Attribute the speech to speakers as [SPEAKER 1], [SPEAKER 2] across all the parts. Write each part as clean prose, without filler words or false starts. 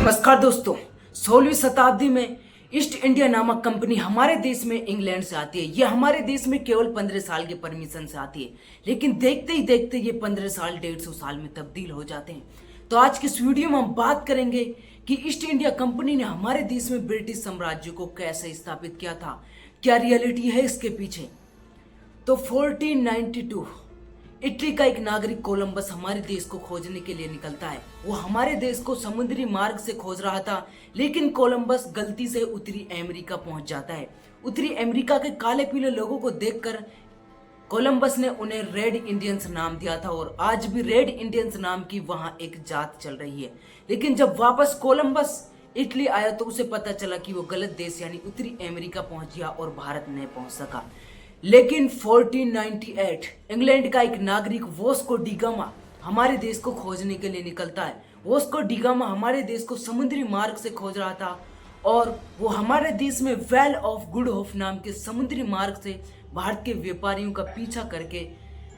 [SPEAKER 1] नमस्कार दोस्तों। 16वीं शताब्दी में ईस्ट इंडिया नामक कंपनी हमारे देश में इंग्लैंड से आती है। ये हमारे देश में केवल 15 साल के परमिशन से आती है, लेकिन देखते ही देखते ये 15 साल 150 साल में तब्दील हो जाते हैं। तो आज की इस वीडियो में हम बात करेंगे कि ईस्ट इंडिया कंपनी ने हमारे देश में ब्रिटिश साम्राज्य को कैसे स्थापित किया था, क्या रियलिटी है इसके पीछे। तो 1492 इटली का एक नागरिक कोलंबस हमारे देश को खोजने के लिए निकलता है। वो हमारे देश को समुद्री मार्ग से खोज रहा था, लेकिन कोलंबस गलती से उत्तरी अमेरिका पहुंच जाता है। उत्तरी अमेरिका के काले पीले लोगों को देखकर कोलंबस ने उन्हें रेड इंडियंस नाम दिया था, और आज भी रेड इंडियंस नाम की वहां एक जात चल रही है। लेकिन जब वापस कोलंबस इटली आया तो उसे पता चला कि वो गलत देश यानी उत्तरी अमेरिका पहुंच गया और भारत नहीं पहुंच सका। लेकिन 1498 इंग्लैंड का एक नागरिक वास्को डी गामा हमारे देश को खोजने के लिए निकलता है। वास्को डी गामा हमारे देश को समुद्री मार्ग से खोज रहा था, और वो हमारे देश में वेल ऑफ गुड होप नाम के समुद्री मार्ग से भारत के व्यापारियों का पीछा करके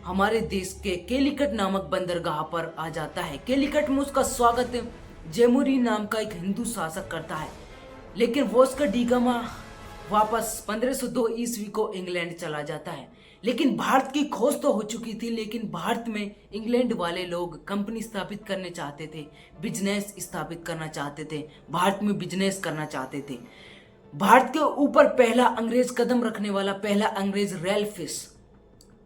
[SPEAKER 1] हमारे देश के केलिकट नामक बंदरगाह पर आ जाता है। केलिकट में उसका स्वागत जेमुरी नाम का एक हिंदू शासक करता है। लेकिन वास्को डी गामा वापस 1502 ईस्वी को इंग्लैंड चला जाता है। लेकिन भारत की खोज तो हो चुकी थी, लेकिन भारत में इंग्लैंड वाले लोग कंपनी स्थापित करने चाहते थे, बिजनेस स्थापित करना चाहते थे, भारत में बिजनेस करना चाहते थे। भारत के ऊपर पहला अंग्रेज कदम रखने वाला पहला अंग्रेज रेलफिश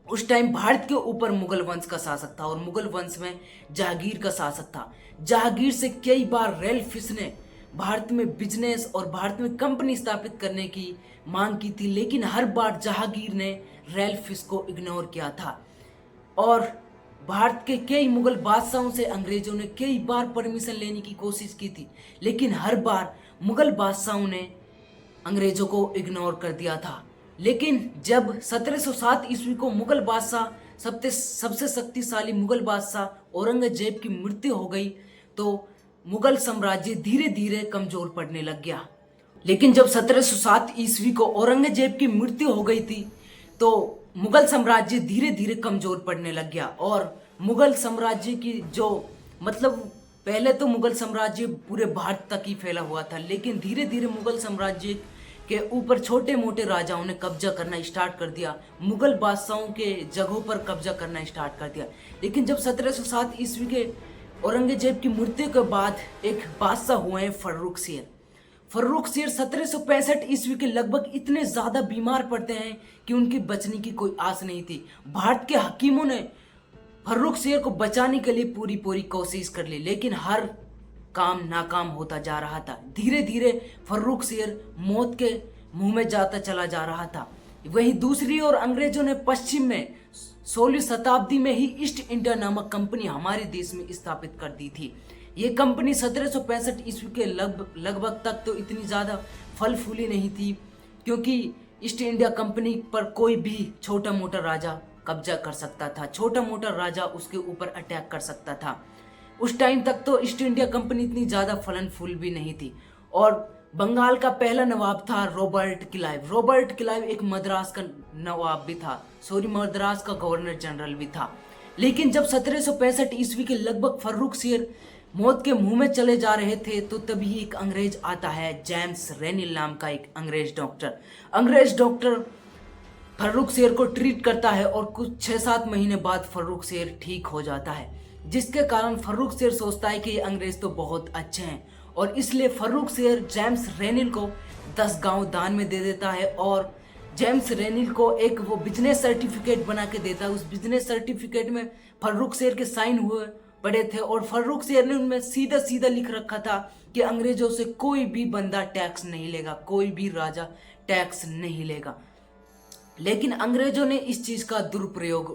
[SPEAKER 1] उस टाइम भारत के ऊपर मुगल वंश का शासक था, और मुगल वंश में जहांगीर का शासक था। जहांगीर से कई बार रेलफिश ने भारत में बिजनेस और भारत में कंपनी स्थापित करने की मांग की थी, लेकिन हर बार जहांगीर ने रेलफिश को इग्नोर किया था। और भारत के कई मुगल बादशाहों से अंग्रेजों ने कई बार परमिशन लेने की कोशिश की थी, लेकिन हर बार मुगल बादशाहों ने अंग्रेजों को इग्नोर कर दिया था। लेकिन जब 1707 ईस्वी को मुगल बादशाह सबसे शक्तिशाली मुगल बादशाह औरंगजेब की मृत्यु हो गई, तो मुगल साम्राज्य धीरे धीरे कमजोर पड़ने लग गया। लेकिन जब 1707 ईस्वी को औरंगजेब की मृत्यु हो गई थी, तो मुगल साम्राज्य धीरे धीरे कमजोर पड़ने लग गया। और मुगल साम्राज्य की पहले तो मुगल साम्राज्य पूरे भारत तक ही फैला हुआ था, लेकिन धीरे धीरे मुगल साम्राज्य के ऊपर छोटे मोटे राजाओं ने कब्जा करना स्टार्ट कर दिया, मुगल बादशाहों के जगहों पर कब्जा करना स्टार्ट कर दिया। लेकिन जब 1707 ईस्वी के औरंगजेब की मृत्यु के बाद एक बादशाह हुए हैं फर्रुख शेर। फर्रुख शेर 1765 ईस्वी के लगभग इतने ज्यादा बीमार पड़ते हैं कि उनकी बचने की कोई आस नहीं थी। भारत के हकीमों ने फर्रुख शेर को बचाने के लिए पूरी कोशिश कर ली, लेकिन हर काम नाकाम होता जा रहा था। धीरे धीरे फर्रुख शेर मौत के मुंह में जाता चला जा रहा था। वहीं दूसरी ओर अंग्रेजों ने पश्चिम में 16वीं शताब्दी में ही ईस्ट इंडिया नामक कंपनी हमारे देश में स्थापित कर दी थी। ये कंपनी 1765 ईस्वी के लगभग तक तो इतनी ज़्यादा फल फूली नहीं थी, क्योंकि ईस्ट इंडिया कंपनी पर कोई भी छोटा मोटा राजा कब्जा कर सकता था, छोटा मोटा राजा उसके ऊपर अटैक कर सकता था। उस टाइम तक तो ईस्ट इंडिया कंपनी इतनी ज़्यादा फलन फूल भी नहीं थी। और बंगाल का पहला नवाब था रॉबर्ट क्लाइव। रॉबर्ट क्लाइव एक मद्रास का नवाब भी था, मद्रास का गवर्नर जनरल भी था। लेकिन जब 1765 ईस्वी के लगभग फर्रुख शेर मौत के मुंह में चले जा रहे थे, तो तभी एक अंग्रेज आता है, जेम्स रेनिल नाम का एक अंग्रेज डॉक्टर फर्रुख शेर को ट्रीट करता है, और कुछ 6-7 महीने बाद फर्रुख शेर ठीक हो जाता है, जिसके कारण फर्रुख शेर सोचता है कि ये अंग्रेज तो बहुत अच्छे हैं, और इसलिए फर्रुख शेर जेम्स रेनिल को 10 गांव दान में दे देता है, और जेम्स रेनिल को एक वो बिजनेस सर्टिफिकेट बना के देता है। उस बिजनेस सर्टिफिकेट में फर्रुख शेर के साइन हुए पड़े थे, और फर्रुख शेर ने उनमें सीधा सीधा लिख रखा था कि अंग्रेजों से कोई भी बंदा टैक्स नहीं लेगा, कोई भी राजा टैक्स नहीं लेगा। लेकिन अंग्रेजों ने इस चीज का दुरुपयोग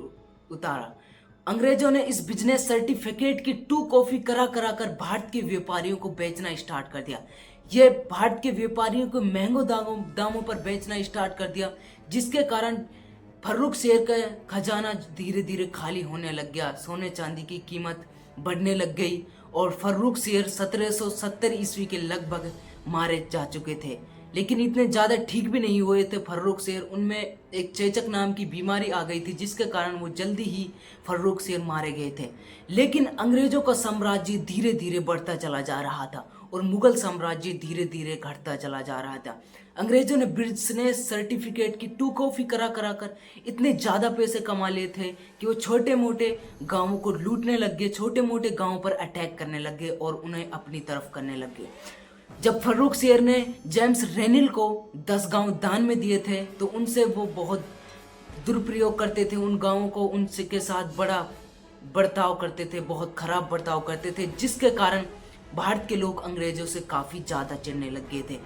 [SPEAKER 1] उतारा। अंग्रेजों ने इस बिजनेस सर्टिफिकेट की 2 कॉपी करा कर भारत के व्यापारियों को बेचना स्टार्ट कर दिया। ये भारत के व्यापारियों को महंगों दामों पर बेचना स्टार्ट कर दिया, जिसके कारण फर्रुख शेर का खजाना धीरे धीरे खाली होने लग गया, सोने चांदी की कीमत बढ़ने लग गई, और फर्रुख शेर 1770 ईस्वी के लगभग मारे जा चुके थे। लेकिन इतने ज़्यादा ठीक भी नहीं हुए थे फर्रुख शेर। उनमें एक चेचक नाम की बीमारी आ गई थी, जिसके कारण वो जल्दी ही फर्रुख शेर मारे गए थे। लेकिन अंग्रेजों का साम्राज्य धीरे धीरे बढ़ता चला जा रहा था और मुगल साम्राज्य धीरे धीरे घटता चला जा रहा था। अंग्रेजों ने बिजनेस सर्टिफिकेट की टू कॉफी करा करा कर इतने ज़्यादा पैसे कमा लिए थे कि वो छोटे मोटे गांवों को लूटने लग गए, छोटे मोटे गांवों पर अटैक करने लग गए और उन्हें अपनी तरफ करने लग गए। जब फर्रुख शेर ने जेम्स रेनिल को 10 गांव दान में दिए थे तो उनसे वो बहुत दुरुपयोग करते थे, उन गांवों को उनसे के साथ बड़ा बर्ताव करते थे, बहुत खराब बर्ताव करते थे, जिसके कारण भारत के लोग अंग्रेजों से काफ़ी ज़्यादा चिढ़ने लग गए थे।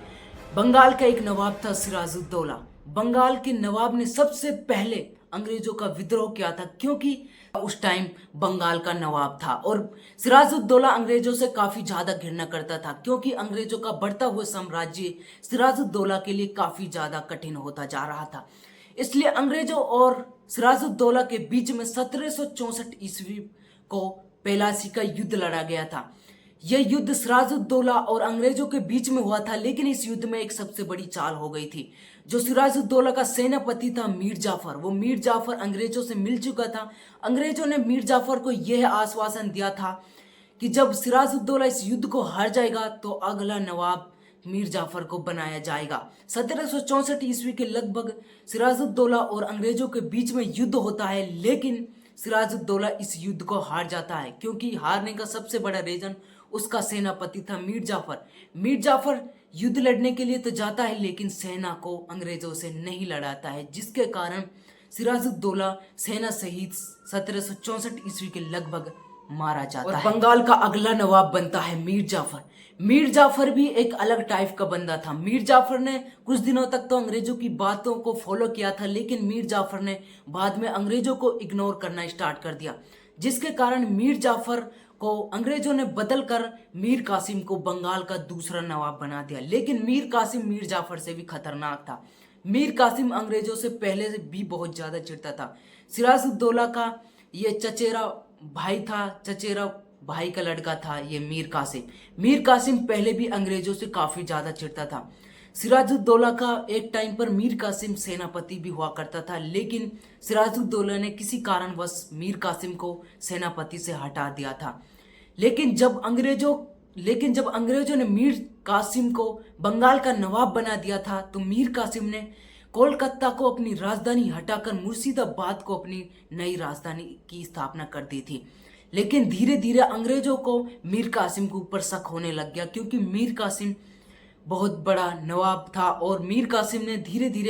[SPEAKER 1] बंगाल का एक नवाब था सिराजुद्दौला। बंगाल के नवाब ने सबसे पहले अंग्रेजों का विद्रोह किया था, क्योंकि उस टाइम बंगाल का नवाब था और सिराजुद्दौला अंग्रेजों से काफ़ी ज़्यादा घृणा करता था, क्योंकि अंग्रेजों का बढ़ता हुआ साम्राज्य सिराजुद्दौला के लिए काफ़ी ज़्यादा कठिन होता जा रहा था। इसलिए अंग्रेजों और सिराजुद्दौला के बीच में 1764 ईस्वी को प्लासी का युद्ध लड़ा गया था। यह युद्ध सिराजुद्दौला और अंग्रेजों के बीच में हुआ था, लेकिन इस युद्ध में एक सबसे बड़ी चाल हो गई थी। जो सिराजुद्दौला का सेनापति था मीर जाफर, वो मीर जाफर अंग्रेजों से मिल चुका था। अंग्रेजों ने मीर जाफर को यह आश्वासन दिया था कि जब सिराजुद्दौला इस युद्ध को हार जाएगा तो अगला नवाब मीर जाफर को बनाया जाएगा। 1764 ईस्वी के लगभग सिराजुद्दौला और अंग्रेजों के बीच में युद्ध होता है, लेकिन सिराजुद्दौला इस युद्ध को हार जाता है, क्योंकि हारने का सबसे बड़ा रीजन उसका सेनापति था मीर जाफर। मीर जाफर युद्ध लड़ने के लिए तो जाता है, लेकिन सेना को अंग्रेजों से नहीं लड़ाता है, जिसके कारण सिराजुद्दौला सेना सहित 1764 ईस्वी के लगभग मारा जाता है। बंगाल का अगला नवाब बनता है मीर जाफर। मीर जाफर भी एक अलग टाइप का बंदा था। मीर जाफर ने कुछ दिनों तक तो अंग्रेजों की बातों को फॉलो किया था, लेकिन मीर जाफर ने बाद में अंग्रेजों को इग्नोर करना स्टार्ट कर दिया, जिसके कारण मीर जाफर को अंग्रेजों ने बदल कर मीर कासिम को बंगाल का दूसरा नवाब बना दिया। लेकिन मीर कासिम मीर जाफर से भी खतरनाक था। मीर कासिम अंग्रेजों से पहले से भी बहुत ज़्यादा चिढ़ता था। सिराजुद्दौला का ये चचेरा भाई था, चचेरा भाई का लड़का था ये मीर कासिम। मीर कासिम पहले भी अंग्रेजों से काफ़ी ज़्यादा चिढ़ता था। सिराजुद्दौला का एक टाइम पर मीर कासिम सेनापति भी हुआ करता था, लेकिन सिराजुद्दौला ने किसी कारणवश मीर कासिम को सेनापति से हटा दिया था। लेकिन जब अंग्रेजों ने मीर कासिम को बंगाल का नवाब बना दिया था, तो मीर कासिम ने कोलकाता को अपनी राजधानी हटाकर मुर्शिदाबाद को अपनी नई राजधानी की स्थापना कर दी थी। लेकिन धीरे धीरे अंग्रेजों को मीर कासिम के ऊपर शक होने लग गया, क्योंकि मीर कासिम बहुत बड़ा नवाब था और मीर कासिम ने धीरे धीरे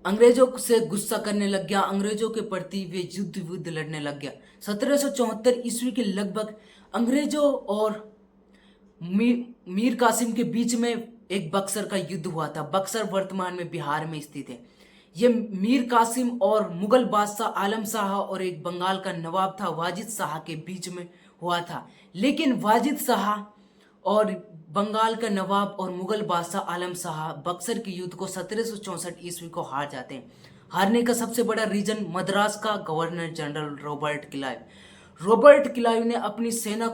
[SPEAKER 1] अंग्रेजों से गुस्सा करने लग गया, अंग्रेजों के प्रति वे युद्ध लड़ने लग गया। 1774 ईस्वी के लगभग अंग्रेजों और मीर कासिम के बीच में एक बक्सर का युद्ध हुआ था। बक्सर वर्तमान में बिहार में स्थित है। ये मीर कासिम और मुगल बादशाह आलम शाह और एक बंगाल का नवाब था वाजिद शाह के बीच में हुआ था। लेकिन वाजिद शाह और बंगाल का नवाब और मुगल बादशाह आलम शाह बक्सर के युद्ध को 1764 ईस्वी को हार जाते हैं। हारने का सबसे बड़ा रीजन मद्रास का गवर्नर जनरल रॉबर्ट क्लाइव ने अपनी सेना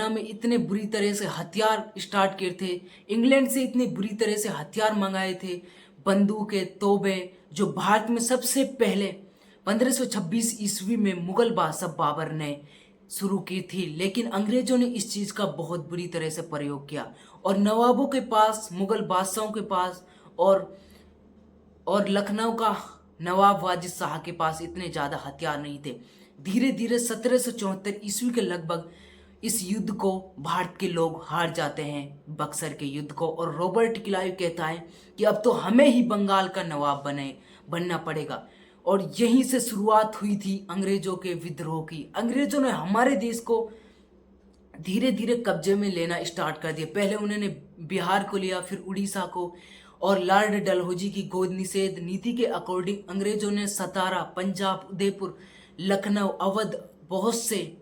[SPEAKER 1] में इतने बुरी तरह से हथियार स्टार्ट किए थे, इंग्लैंड से इतनी बुरी तरह से हथियार मंगाए थे, बंदूकें, तोबे, जो भारत में सबसे पहले 1526 ईस्वी में मुगल बादशाह बाबर ने शुरू की थी। लेकिन अंग्रेजों ने इस चीज़ का बहुत बुरी तरह से प्रयोग किया और नवाबों के पास, मुगल बादशाहों के पास और लखनऊ का नवाब वाजिद शाह के पास इतने ज़्यादा हथियार नहीं थे। धीरे धीरे 1774 ईस्वी के लगभग इस युद्ध को भारत के लोग हार जाते हैं, बक्सर के युद्ध को, और रॉबर्ट क्लाइव कहता है कि अब तो हमें ही बंगाल का नवाब बनना पड़ेगा। और यहीं से शुरुआत हुई थी अंग्रेजों के विद्रोह की। अंग्रेजों ने हमारे देश को धीरे धीरे कब्जे में लेना स्टार्ट कर दिया। पहले उन्होंने बिहार को लिया, फिर उड़ीसा को, और लॉर्ड डलहौजी की गोद निषेध नीति के अकॉर्डिंग अंग्रेजों ने सतारा, पंजाब, उदयपुर, लखनऊ, अवध, बहुत से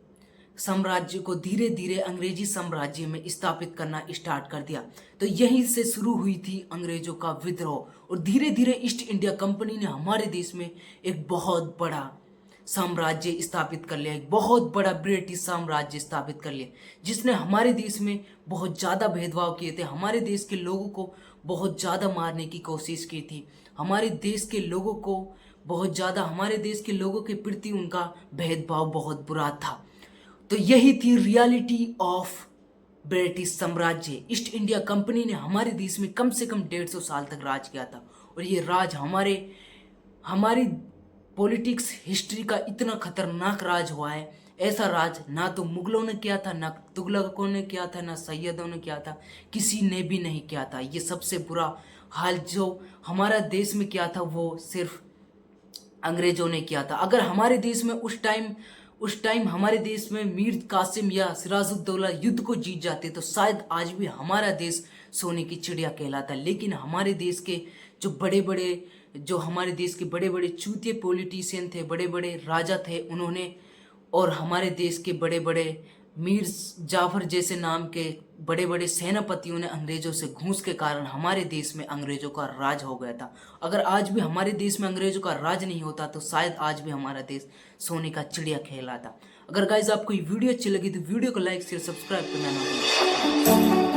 [SPEAKER 1] साम्राज्य को धीरे धीरे अंग्रेजी साम्राज्य में स्थापित करना स्टार्ट कर दिया। तो यहीं से शुरू हुई थी अंग्रेजों का विद्रोह और धीरे धीरे ईस्ट इंडिया कंपनी ने हमारे देश में एक बहुत बड़ा साम्राज्य स्थापित कर लिया, एक बहुत बड़ा ब्रिटिश साम्राज्य स्थापित कर लिया, जिसने हमारे देश में बहुत ज़्यादा भेदभाव किए थे, हमारे देश के लोगों को बहुत ज़्यादा मारने की कोशिश की थी, हमारे देश के लोगों के प्रति उनका भेदभाव बहुत बुरा था। तो यही थी रियलिटी ऑफ ब्रिटिश साम्राज्य। ईस्ट इंडिया कंपनी ने हमारे देश में कम से कम 150 साल तक राज किया था, और ये राज हमारी पॉलिटिक्स हिस्ट्री का इतना खतरनाक राज हुआ है। ऐसा राज ना तो मुगलों ने किया था, ना तुगलकों ने किया था, ना सैयदों ने किया था, किसी ने भी नहीं किया था। ये सबसे बुरा हाल जो हमारा देश में किया था वो सिर्फ अंग्रेजों ने किया था। अगर हमारे देश में उस टाइम हमारे देश में मीर कासिम या सिराजुद्दौला युद्ध को जीत जाते तो शायद आज भी हमारा देश सोने की चिड़िया कहलाता। लेकिन हमारे देश के हमारे देश के बड़े बड़े चूतिए पॉलिटिशियन थे, बड़े बड़े राजा थे, उन्होंने और हमारे देश के बड़े बड़े मीर जाफर जैसे नाम के बड़े बड़े सेनापतियों ने अंग्रेजों से घूस के कारण हमारे देश में अंग्रेजों का राज हो गया था। अगर आज भी हमारे देश में अंग्रेजों का राज नहीं होता तो शायद आज भी हमारा देश सोने का चिड़िया कहलाता। अगर गाइज आपको ये वीडियो अच्छी लगी तो वीडियो को लाइक शेयर सब्सक्राइब करना ना भूलें।